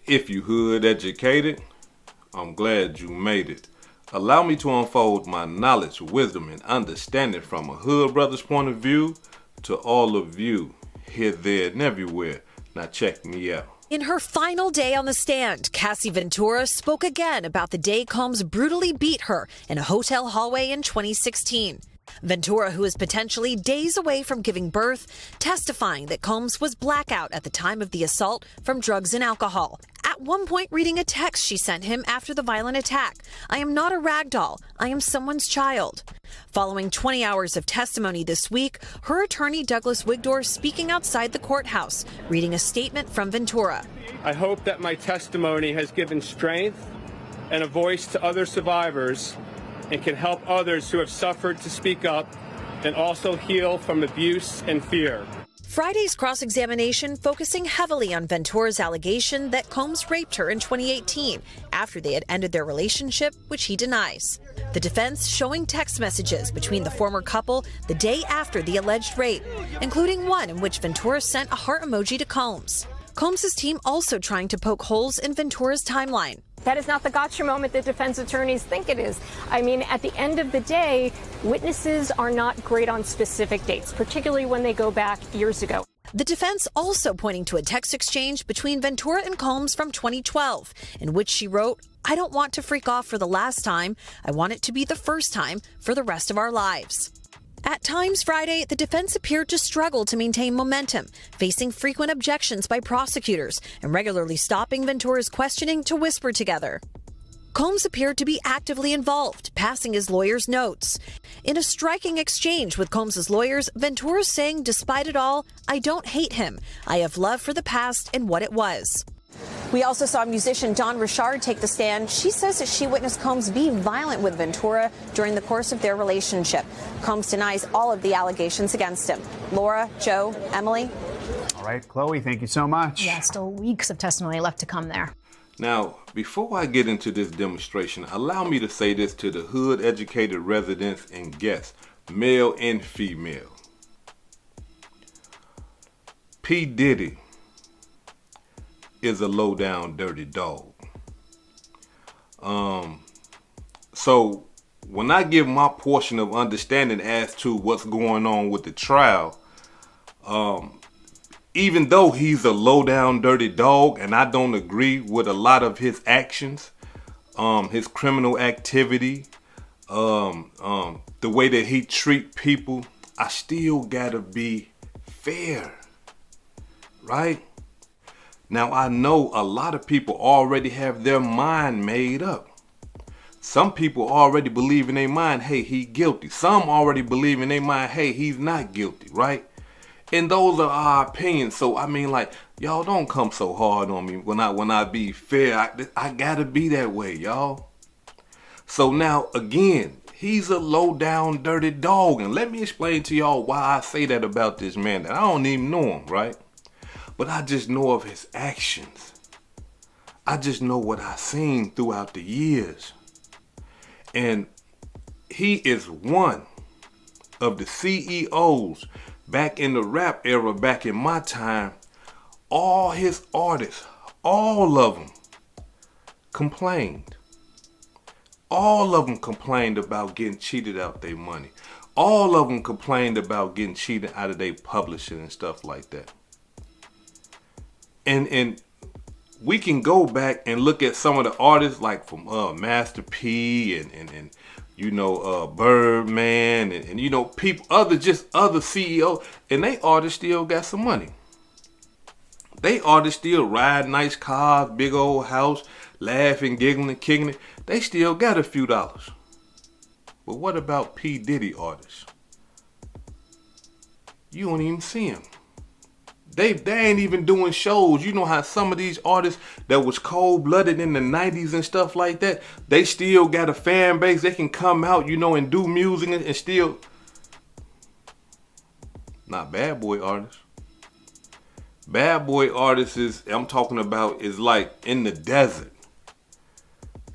If you hood educated, I'm glad you made it. Allow me to unfold my knowledge, wisdom, and understanding from a hood brother's point of view to all of you, here, there, and everywhere. Now check me out. In her final day on the stand, Cassie Ventura spoke again about the day Combs brutally beat her in a hotel hallway in 2016. Ventura, who is potentially days away from giving birth, testifying that Combs was blackout at the time of the assault from drugs and alcohol. At one point, reading a text she sent him after the violent attack. "I am not a rag doll. I am someone's child." Following 20 hours of testimony this week, her attorney Douglas Wigdor speaking outside the courthouse, reading a statement from Ventura. "I hope that my testimony has given strength and a voice to other survivors and can help others who have suffered to speak up and also heal from abuse and fear." Friday's cross-examination focusing heavily on Ventura's allegation that Combs raped her in 2018 after they had ended their relationship, which he denies. The defense showing text messages between the former couple the day after the alleged rape, including one in which Ventura sent a heart emoji to Combs. Combs' team also trying to poke holes in Ventura's timeline. That is not the gotcha moment that defense attorneys think it is. I mean, at the end of the day, witnesses are not great on specific dates, particularly when they go back years ago. The defense also pointing to a text exchange between Ventura and Combs from 2012, in which she wrote, "I don't want to freak off for the last time. I want it to be the first time for the rest of our lives." At times Friday, the defense appeared to struggle to maintain momentum, facing frequent objections by prosecutors and regularly stopping Ventura's questioning to whisper together. Combs appeared to be actively involved, passing his lawyers notes. In a striking exchange with Combs' lawyers, Ventura saying, despite it all, "I don't hate him. I have love for the past and what it was." We also saw musician Dawn Richard take the stand. She says that she witnessed Combs be violent with Ventura during the course of their relationship. Combs denies all of the allegations against him. Laura, Joe, Emily. All right, Chloe, thank you so much. Yeah, still weeks of testimony left to come there. Now, before I get into this demonstration, allow me to say this to the hood-educated residents and guests, male and female. P. Diddy is a low-down, dirty dog. So when I give my portion of understanding as to what's going on with the trial, even though he's a low-down, dirty dog, and I don't agree with a lot of his actions, his criminal activity, the way that he treat people, I still gotta be fair, right? Now, I know a lot of people already have their mind made up. Some people already believe in their mind, hey, he guilty. Some already believe in their mind, hey, he's not guilty, right? And those are our opinions. So, I mean, like, y'all don't come so hard on me when I be fair. I gotta be that way, y'all. So now, again, he's a low-down, dirty dog. And let me explain to y'all why I say that about this man. That I don't even know him, right? But I just know of his actions. I just know what I've seen throughout the years. And he is one of the CEOs back in the rap era, back in my time. All his artists, all of them complained. All of them complained about getting cheated out their money. All of them complained about getting cheated out of their publishing and stuff like that. And we can go back and look at some of the artists like from Master P and you know Birdman and you know people other CEOs, and they artists still got some money. They artists still ride nice cars, big old house, laughing, giggling, kicking it. They still got a few dollars. But what about P. Diddy artists? You don't even see them. They ain't even doing shows. You know how some of these artists that was cold-blooded in the 90s and stuff like that, they still got a fan base. They can come out, you know, and do music and still... Not bad boy artists. Bad boy artists I'm talking about is like in the desert.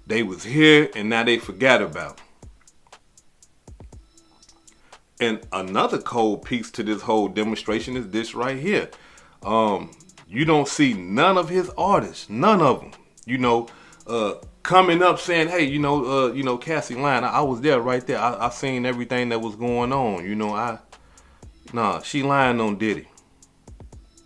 They was here and now they forgot about. And another cold piece to this whole demonstration is this right here. You don't see none of his artists, none of them, coming up saying, hey, Cassie lying. I was there right there. I seen everything that was going on. She lying on Diddy.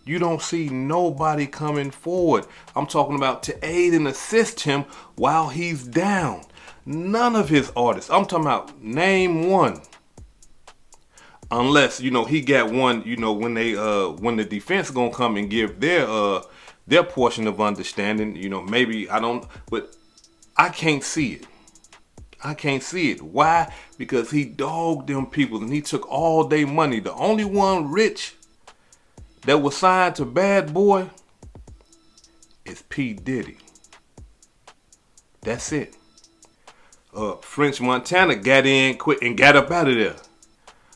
You don't see nobody coming forward. I'm talking about to aid and assist him while he's down. None of his artists. I'm talking about name one. Unless, he got one, when the defense gonna come and give their portion of understanding, maybe but I can't see it. I can't see it. Why? Because he dogged them people and he took all their money. The only one rich that was signed to Bad Boy is P. Diddy. That's it. French Montana got in quick and got up out of there.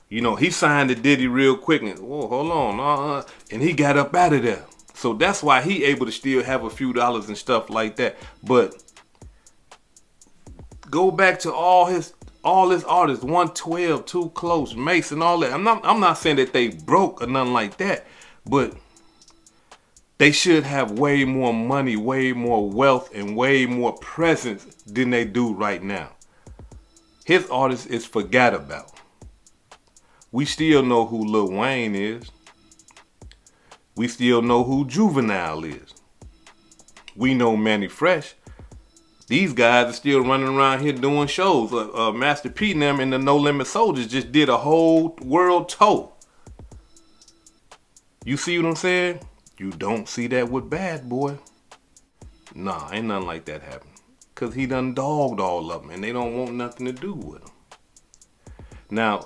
He signed to Diddy real quick and, hold on, and he got up out of there. So that's why he able to still have a few dollars and stuff like that. But go back to all his artists, 112, Too Close, Mason, all that. I'm not saying that they broke or nothing like that, but they should have way more money, way more wealth, and way more presence than they do right now. His artist is forgot about. We still know who Lil Wayne is. We still know who Juvenile is. We know Manny Fresh. These guys are still running around here doing shows. Master P and them and the No Limit Soldiers just did a whole world tour. You see what I'm saying? You don't see that with Bad Boy. Nah, ain't nothing like that happening. Because he done dogged all of them and they don't want nothing to do with him. Now,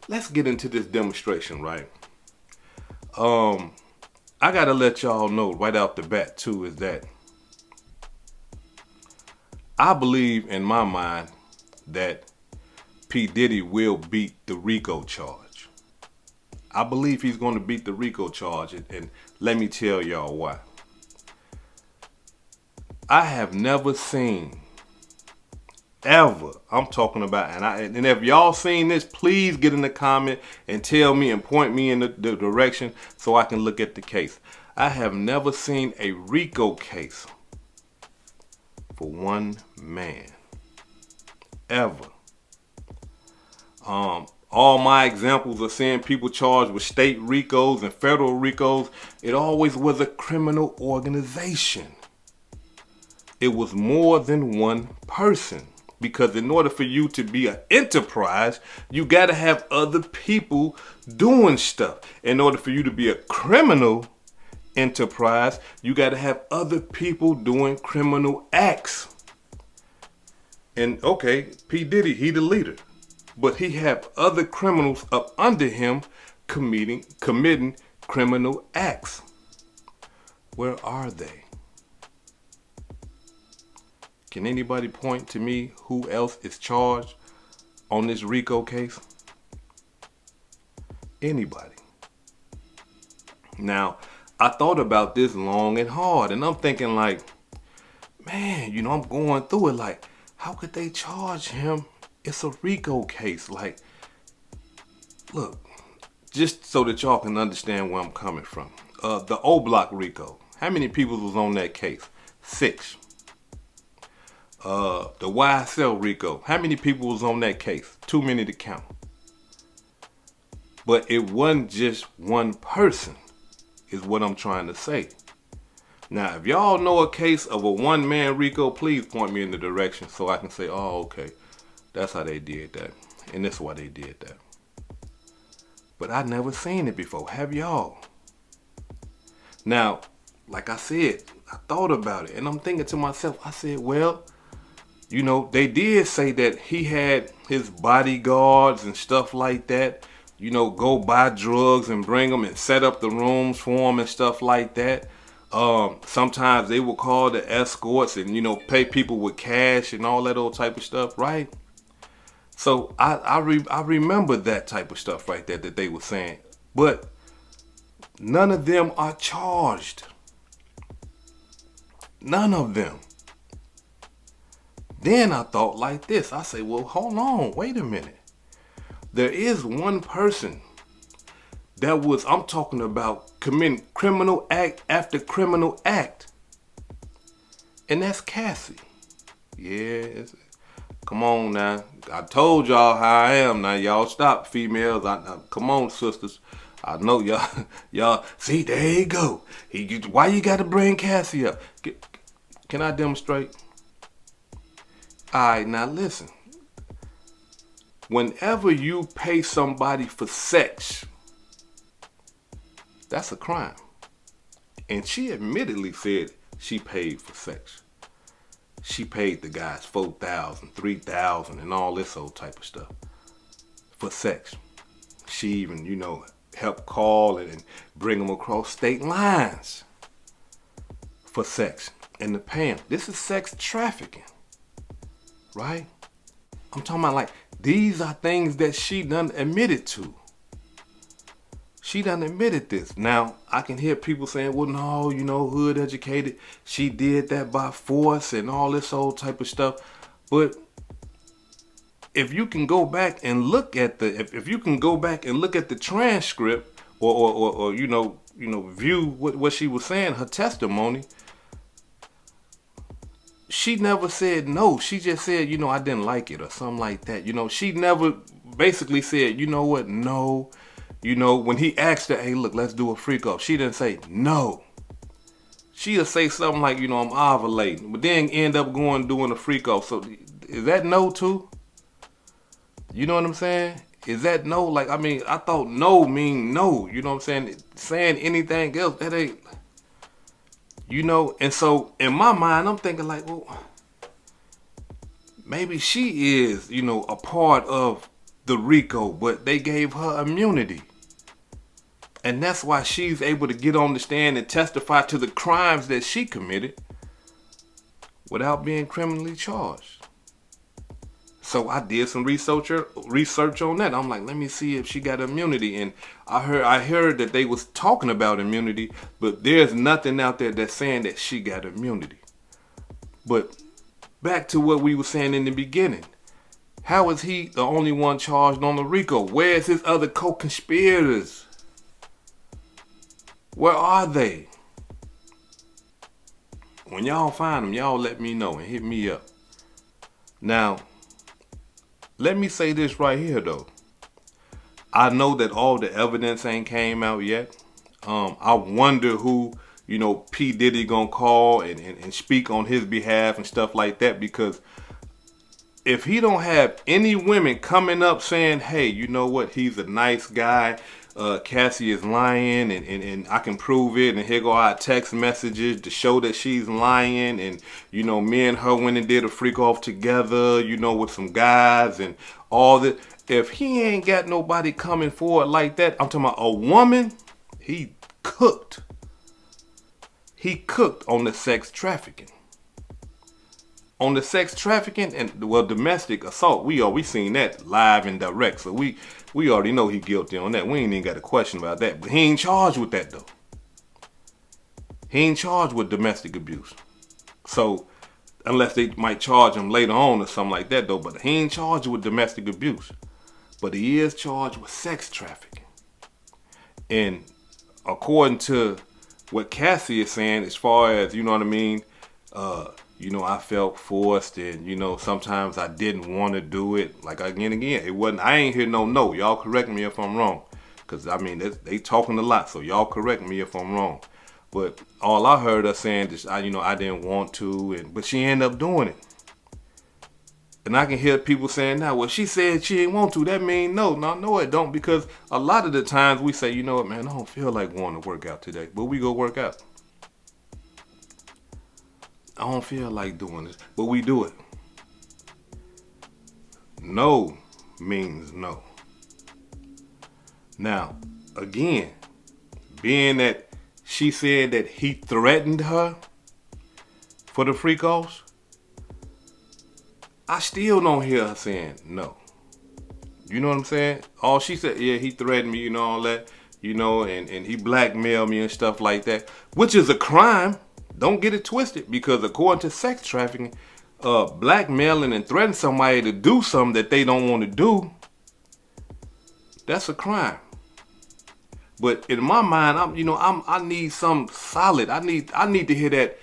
let's get into this demonstration, right? I gotta let y'all know right out the bat too is that I believe in my mind that P. Diddy will beat the RICO charge. I believe he's going to beat the RICO charge, and let me tell y'all why. I have never seen, ever, I'm talking about, and if y'all seen this, please get in the comment and tell me and point me in the direction so I can look at the case. I have never seen a RICO case for one man, ever. All my examples of seeing people charged with state RICOs and federal RICOs, it always was a criminal organization. It was more than one person. Because in order for you to be an enterprise, you got to have other people doing stuff. In order for you to be a criminal enterprise, you got to have other people doing criminal acts. And okay, P. Diddy, he the leader. But he have other criminals up under him committing criminal acts. Where are they? Can anybody point to me who else is charged on this RICO case? Anybody? Now, I thought about this long and hard, and I'm thinking like, man, I'm going through it like, how could they charge him? It's a RICO case. Like, look, just so that y'all can understand where I'm coming from. The O Block RICO. How many people was on that case? 6. The YSL RICO. How many people was on that case? Too many to count. But it wasn't just one person, is what I'm trying to say. Now, if y'all know a case of a one-man RICO, please point me in the direction so I can say, oh, okay, that's how they did that. And that's why they did that. But I never seen it before. Have y'all? Now, like I said, I thought about it and I'm thinking to myself, I said, well, they did say that he had his bodyguards and stuff like that, go buy drugs and bring them and set up the rooms for him and stuff like that. Sometimes they will call the escorts and, pay people with cash and all that old type of stuff, right? So I remember that type of stuff right there that they were saying. But none of them are charged. None of them. Then I thought like this. I say, well, hold on, wait a minute. There is one person I'm talking about committing criminal act after criminal act. And that's Cassie. Yes. Come on now. I told y'all how I am. Now y'all stop, females. Come on, sisters. I know y'all. See, there you go. Why you got to bring Cassie up? Can I demonstrate? All right, now listen. Whenever you pay somebody for sex, that's a crime. And she admittedly said she paid for sex. She paid the guys $4,000, $3,000, and all this old type of stuff for sex. She even, helped call and bring them across state lines for sex. And to pay them. This is sex trafficking, right? I'm talking about these are things that she done admitted to. She done admitted this. Now, I can hear people saying, well, no, hood educated. She did that by force and all this old type of stuff. But if you can go back and look at the transcript or view what she was saying, her testimony, she never said no. She just said, I didn't like it or something like that. She never basically said, what, no. When he asked her, hey, look, let's do a freak off, she didn't say no. She'll say something like, I'm ovulating, but then end up doing a freak off. So is that no too? You know what I'm saying? Is that no? I thought no mean no. You know what I'm saying? Saying anything else, that ain't, and so in my mind, I'm thinking well, maybe she is, a part of the RICO, but they gave her immunity. And that's why she's able to get on the stand and testify to the crimes that she committed without being criminally charged. So I did some research on that. I'm like, let me see if she got immunity. And I heard that they was talking about immunity, but there's nothing out there that's saying that she got immunity. But back to what we were saying in the beginning. How is he the only one charged on the RICO? Where's his other co-conspirators? Where are they? When y'all find them, y'all let me know and hit me up. Now, let me say this right here, though. I know that all the evidence ain't came out yet. I wonder who, P. Diddy gonna call and speak on his behalf and stuff like that, because if he don't have any women coming up saying, hey, you know what, he's a nice guy, Cassie is lying and I can prove it, and here go our text messages to show that she's lying, and me and her went and did a freak off together, with some guys and all that. If he ain't got nobody coming forward like that, I'm talking about a woman, he cooked on the sex trafficking. On the sex trafficking and domestic assault, we seen that live and direct. So we already know he guilty on that. We ain't even got a question about that. But he ain't charged with that though. He ain't charged with domestic abuse. So unless they might charge him later on or something like that though. But he ain't charged with domestic abuse. But he is charged with sex trafficking. And according to what Cassie is saying, as far as, I felt forced and, sometimes I didn't want to do it. Like, again, it wasn't, I ain't hear no. Y'all correct me if I'm wrong. Because, they talking a lot, so y'all correct me if I'm wrong. But all I heard her saying is, I didn't want to, but she ended up doing it. And I can hear people saying now, well, she said she didn't want to. That means no, it don't. Because a lot of the times we say, you know what, man, I don't feel like going to work out today. But we go work out. I don't feel like doing this, but we do it. No means no. Now, again, being that she said that he threatened her for the freak offs, I still don't hear her saying no. You know what I'm saying? All she said, yeah, he threatened me, all that, and he blackmailed me and stuff like that, which is a crime. Don't get it twisted, because according to sex trafficking, blackmailing and threatening somebody to do something that they don't want to do, that's a crime. But in my mind, I need something solid. I need to hear that.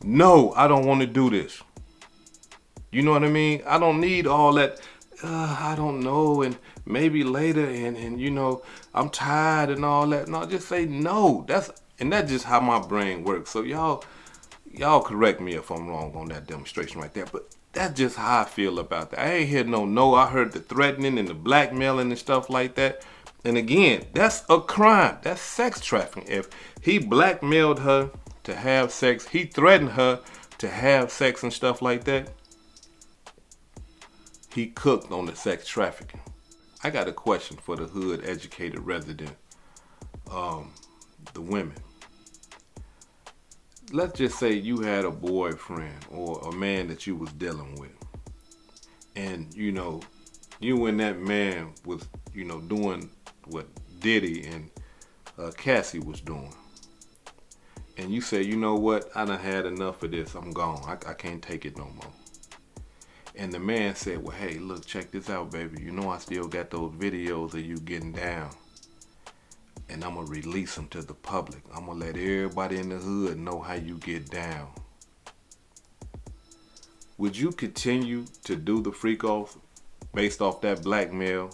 No, I don't want to do this. You know what I mean? I don't need all that. I don't know, and maybe later, and I'm tired and all that. No, just say no. That's just how my brain works. So y'all correct me if I'm wrong on that demonstration right there. But that's just how I feel about that. I ain't hear no. I heard the threatening and the blackmailing and stuff like that. And again, that's a crime. That's sex trafficking. If he blackmailed her to have sex, he threatened her to have sex and stuff like that, he cooked on the sex trafficking. I got a question for the hood educated resident, the women. Let's just say you had a boyfriend or a man that you was dealing with, and you and that man was doing what Diddy and Cassie was doing, and you say, you know what, I done had enough of this, I'm gone, I can't take it no more. And the man said, well, hey, look, check this out, baby. I still got those videos of you getting down. And I'm going to release them to the public. I'm going to let everybody in the hood know how you get down. Would you continue to do the freak off based off that blackmail?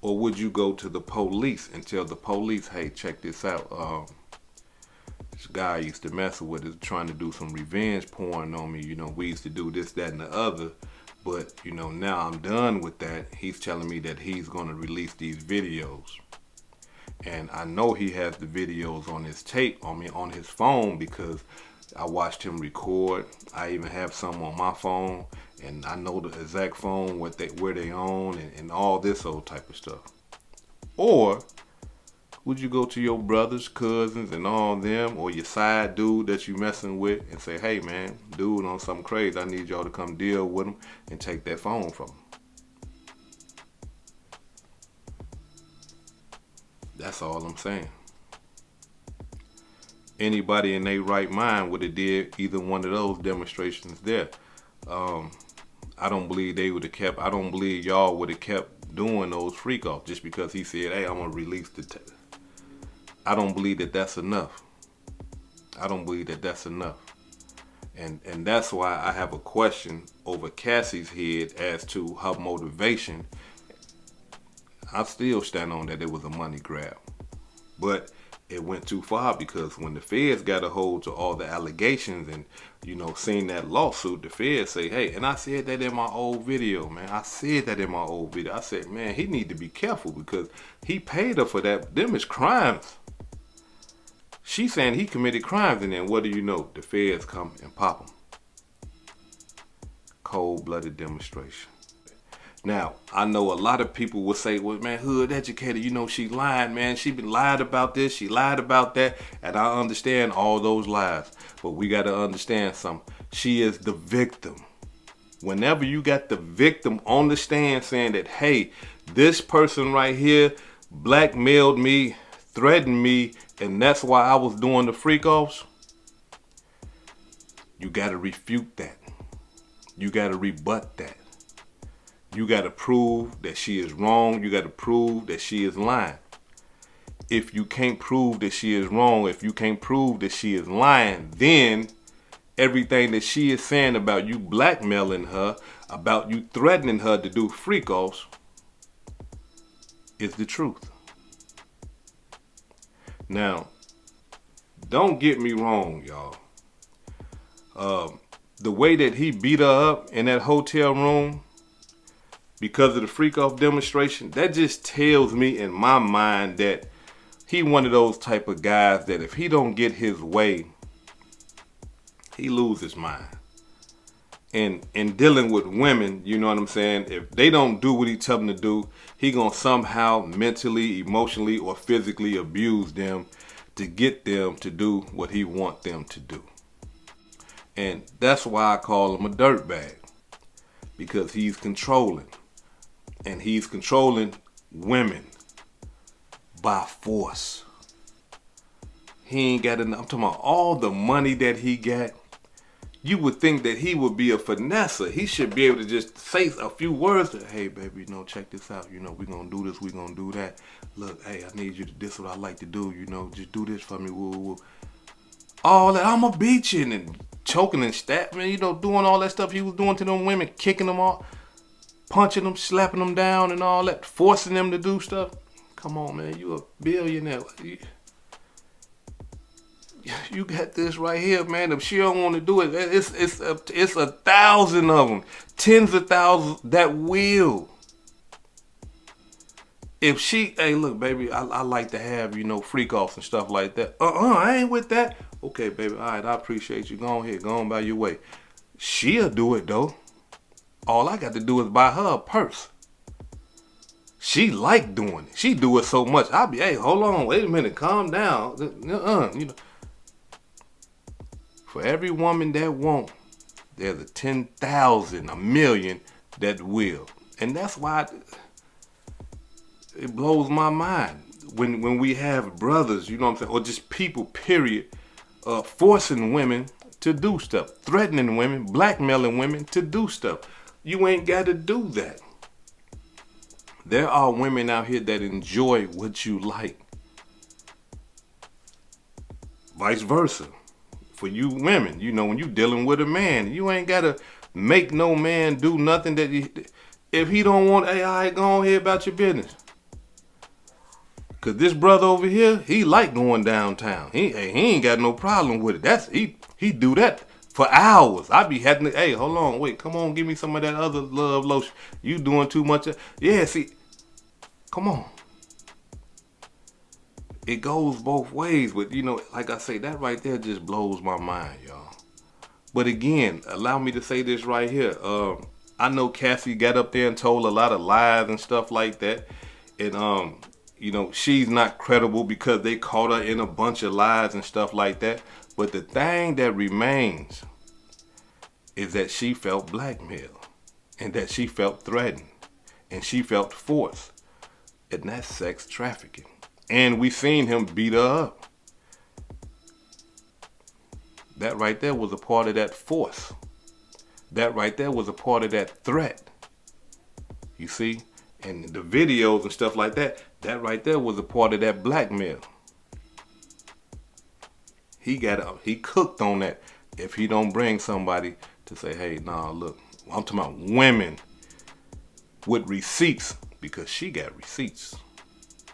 Or would you go to the police and tell the police, hey, check this out. This guy I used to mess with is trying to do some revenge porn on me. We used to do this, that, and the other. But, now I'm done with that. He's telling me that he's going to release these videos. And I know he has the videos on his tape, on his phone, because I watched him record. I even have some on my phone. And I know the exact phone, where they own, and all this old type of stuff. Or would you go to your brothers, cousins, and all them, or your side dude that you messing with, and say, hey man, dude on something crazy, I need y'all to come deal with him and take that phone from him? That's all I'm saying. Anybody in their right mind would have did either one of those demonstrations there. I don't believe I don't believe y'all would have kept doing those freak offs just because he said, hey, I'm going to release the I don't believe that that's enough. I don't believe that that's enough. And that's why I have a question over Cassie's head as to her motivation. I still stand on that it was a money grab. But it went too far, because when the feds got a hold to all the allegations and, seen that lawsuit, the feds say, hey, and I said that in my old video, man. I said, man, he need to be careful because he paid her for that. Them is crimes. She's saying he committed crimes, and then what do you know? The feds come and pop him. Cold-blooded demonstration. Now, I know a lot of people will say, well, man, hood educated, she lying, man. She been lied about this, she lied about that, and I understand all those lies. But we got to understand something. She is the victim. Whenever you got the victim on the stand saying that, hey, this person right here blackmailed me, threatened me, and that's why I was doing the freak offs, you got to refute that. You got to rebut that. You got to prove that she is wrong. You got to prove that she is lying. If you can't prove that she is wrong, if you can't prove that she is lying, then everything that she is saying about you blackmailing her, about you threatening her to do freak offs, is the truth. Now, don't get me wrong, y'all. The way that he beat her up in that hotel room because of the freak off demonstration, that just tells me in my mind that he one of those type of guys that if he don't get his way, he loses his mind. And in dealing with women, you know what I'm saying? If they don't do what he tell them to do, he gonna somehow mentally, emotionally, or physically abuse them to get them to do what he want them to do. And that's why I call him a dirtbag, because he's controlling. And he's controlling women by force. He ain't got enough. I'm talking about all the money that he got. you would think that he would be a finesser. He should be able to just say a few words to, hey, baby, check this out. We're going to do this. We're going to do that. Look, hey, I need you to, this is what I like to do. Just do this for me. Woo, woo. All that, I'm a beaching and choking and stabbing, doing all that stuff he was doing to them women, kicking them off, punching them, slapping them down and all that, forcing them to do stuff. Come on, man, you a billionaire. You got this right here, man. If she don't want to do it, it's 1,000 of them, tens of thousands that will. If she, hey, look, baby, I like to have, freak offs and stuff like that. I ain't with that. Okay, baby, all right, I appreciate you. Go on here, go on by your way. She'll do it, though. All I got to do is buy her a purse. She like doing it. She do it so much. I'll be, hey, hold on, wait a minute, calm down. For every woman that won't, there's a 10,000, a million that will. And that's why it blows my mind when we have brothers, you know what I'm saying, or just people, period, forcing women to do stuff, threatening women, blackmailing women to do stuff. You ain't got to do that. There are women out here that enjoy what you like. Vice versa. For you women, when you dealing with a man, you ain't got to make no man do nothing that if he don't want, hey, all right, go on here about your business. Cause this brother over here, he like going downtown. He ain't got no problem with it. He do that for hours. I be having to, hey, hold on, wait, come on, give me some of that other love lotion. You doing too much. Yeah, see, come on. It goes both ways, but like I say, that right there just blows my mind, y'all. But again, allow me to say this right here. I know Cassie got up there and told a lot of lies and stuff like that. And she's not credible because they caught her in a bunch of lies and stuff like that. But the thing that remains is that she felt blackmailed and that she felt threatened and she felt forced. And that's sex trafficking. And we seen him beat her up. That right there was a part of that force. That right there was a part of that threat. You see? And the videos and stuff like that, that right there was a part of that blackmail. He cooked on that. If he don't bring somebody to say, hey, nah, look, I'm talking about women with receipts, because she got receipts.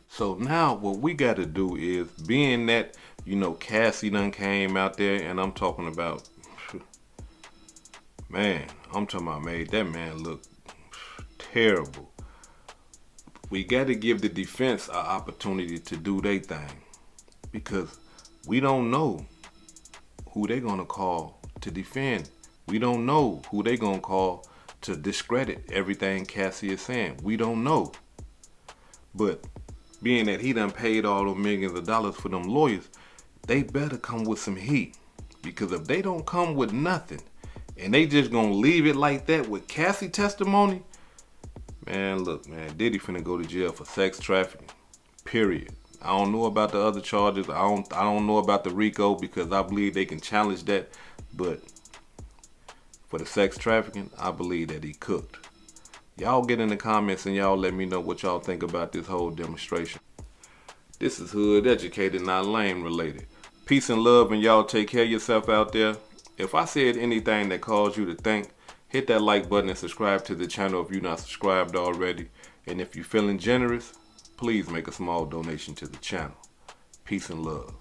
So now what we got to do is, being that, Cassie done came out there, and I'm talking about, man, made that man look terrible. We got to give the defense an opportunity to do their thing, because we don't know who they're going to call to defend. We don't know who they're going to call to discredit everything Cassie is saying. We don't know. But being that he done paid all those millions of dollars for them lawyers, they better come with some heat. Because if they don't come with nothing, and they just gonna leave it like that with Cassie testimony, man, look, man, Diddy finna go to jail for sex trafficking, period. I don't know about the other charges. I don't know about the RICO, because I believe they can challenge that. But for the sex trafficking, I believe that he cooked. Y'all get in the comments and y'all let me know what y'all think about this whole demonstration. This is hood educated, not lame related. Peace and love, and y'all take care of yourself out there. If I said anything that caused you to think, hit that like button and subscribe to the channel if you're not subscribed already. And if you're feeling generous, please make a small donation to the channel. Peace and love.